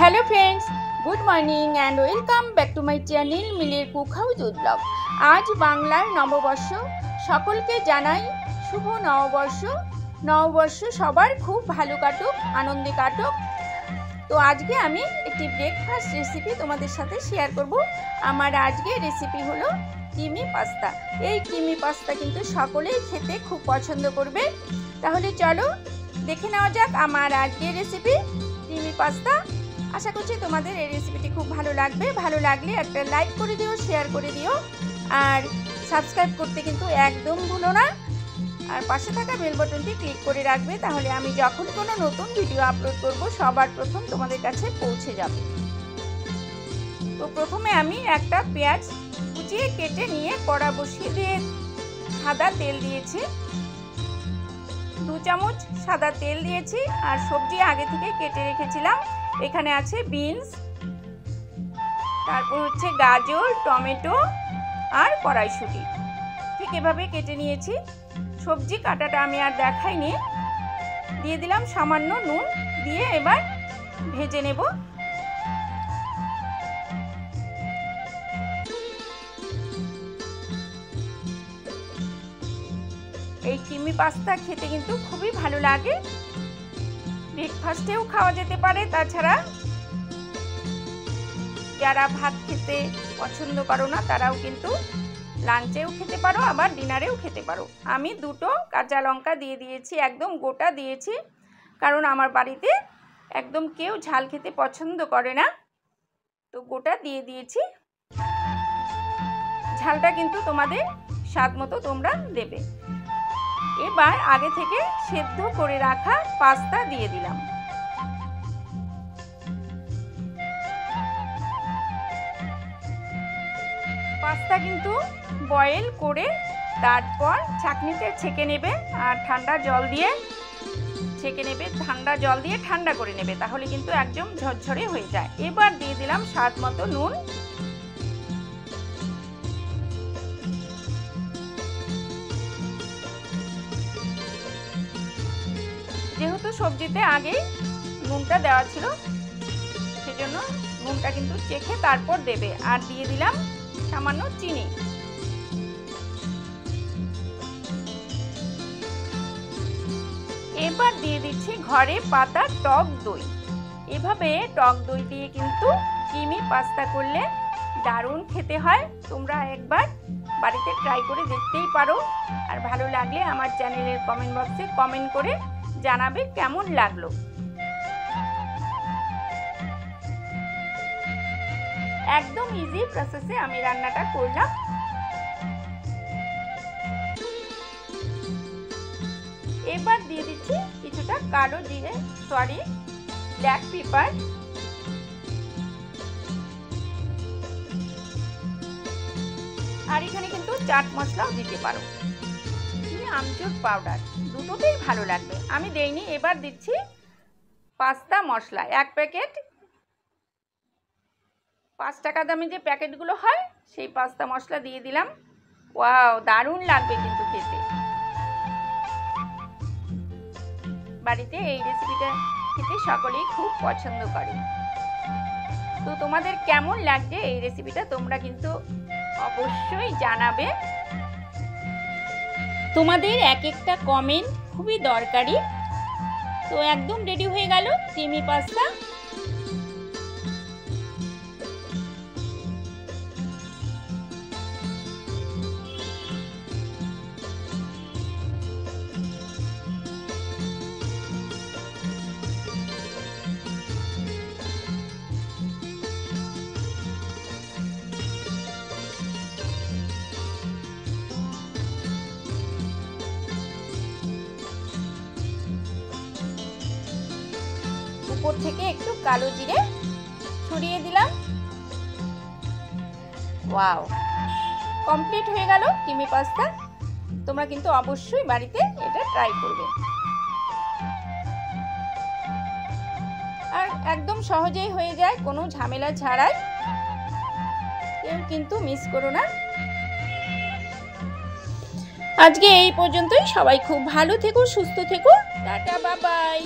Hello friends, good morning and welcome back to my channel मिलेर cook house blog. आज बांगलार नवबर्ष, सकलके जानाई शुभ नवबर्ष। नवबर्ष सबार खूब भालो काटुक, आनंदे काटुक। तो आज के आमी एकटी ब्रेकफास्ट रेसिपि तोमादेर साथे शेयर करब। आमार आजके रेसिपि हलो क्रीमी पास्ता। এই ক্রিমি পাস্তা কিন্তু সকলেই খেতে খুব পছন্দ করবে। তাহলে চলো দেখে নেওয়া যাক আমার আজকের রেসিপি ক্রিমি পাস্তা। আশা করছি তোমাদের এই রেসিপিটি খুব ভালো লাগবে। ভালো লাগলে একটা লাইক করে দিও, শেয়ার করে দিও, আর সাবস্ক্রাইব করতে কিন্তু একদম ভুলো না। আর পাশে থাকা বেল বাটনটি ক্লিক করে রাখবে, তাহলে আমি যখন কোনো নতুন ভিডিও আপলোড করব সবার প্রথম তোমাদের কাছে পৌঁছে যাবে। তো প্রথমে আমি একটা পেঁয়াজ কুচিয়ে কেটে নিয়ে কড়া বসিয়ে দিয়ে সাদা তেল দিয়েছি, 2 চামচ সাদা তেল দিয়েছি। আর সবজি আগে থেকে কেটে রেখেছিলাম, এখানে আছে বিনস, তারপর হচ্ছে গাজর, টমেটো আর কড়াইশুঁটি। ঠিক এভাবে কেটে নিয়েছি। সবজি কাটাটা আমি আর দেখাইনি। দিয়ে দিলাম সামান্য নুন, দিয়ে এবার ভেজে নেব। এই ক্রিমি পাস্তা খেতে কিন্তু খুবই ভালো লাগে। ব্রেকফাস্টেও খাওয়া যেতে পারে, তাছাড়া যারা ভাত খেতে পছন্দ করো না তারাও কিন্তু লাঞ্চেও খেতে পারো, আবার ডিনারেও খেতে পারো। আমি 2টো কাঁচা লঙ্কা দিয়ে দিয়েছি, একদম গোটা দিয়েছি, কারণ আমার বাড়িতে একদম কেউ ঝাল খেতে পছন্দ করে না, তো গোটা দিয়ে দিয়েছি। ঝালটা কিন্তু তোমাদের স্বাদ মতো তোমরা দেবে। এবার আগে থেকে সেদ্ধ করে রাখা পাস্তা দিয়ে দিলাম। পাস্তা কিন্তু বয়েল করে তারপর ছাঁকনিতে ছেঁকে নেবে, আর ঠান্ডা জল দিয়ে ছেঁকে নেবে, ঠান্ডা জল দিয়ে ঠান্ডা করে নেবে, তাহলে কিন্তু একদম ঝরঝরে হয়ে যায়। এবার দিয়ে দিলাম স্বাদ মতো নুন। যেহেতু সবজিতে আগেই নুনটা দেওয়া ছিল, সেজন্য নুনটা কিন্তু চেখে তারপর দেবে। আর দিয়ে দিলাম সামান্য চিনি। এবার দিয়ে দিচ্ছি ঘরে পাতা টক দই। এভাবে টক দই দিয়ে কিন্তু ক্রিমি পাস্তা করলে দারুণ খেতে হয়। তোমরা একবার বাড়িতে ট্রাই করে দেখতেই পারো। আর ভালো লাগলে আমার চ্যানেলের কমেন্ট বক্সে কমেন্ট করে জানাবে কেমন লাগলো। একদম ইজি প্রসেসে আমি রান্নাটা করলাম। এবার দিয়ে দিচ্ছি কিছুটা কালো জিরে, ব্ল্যাক পেপার, আর এখানে কিন্তু চাট মশলাও দিতে পারো, আমচুর পাউডার, দুটোতেই ভালো লাগবে। আমি দেইনি। এবার দিচ্ছি পাস্তা মশলা, 1 প্যাকেট। 5 টাকা দামে যে প্যাকেটগুলো হয় সেই পাস্তা মশলা দিয়ে দিলাম। ওয়াও, দারুণ লাগবে কিন্তু খেতে। বাড়িতে এই রেসিপিটা খেতে সকলেই খুব পছন্দ করে। তো তোমাদের কেমন লাগছে এই রেসিপিটা তোমরা কিন্তু অবশ্যই জানাবে। তোমাদের এক একটা কমেন্ট খুবই দরকারি। তো একদম রেডি হয়ে গেল ক্রিমি পাস্তা। উপর থেকে একটু কালো জিরে ছড়িয়ে দিলাম। ওয়াও, কমপ্লিট হয়ে গেল ক্রিমি পাস্তা। তোমরা কিন্তু অবশ্যই বাড়িতে এটা ট্রাই করবে। আর একদম সহজেই হয়ে যায়, কোনো ঝামেলা ছাড়াই। কেউ কিন্তু মিস করো না। আজকে এই পর্যন্তই। সবাই খুব ভালো থেকো, সুস্থ থেকো। Tata, bye bye.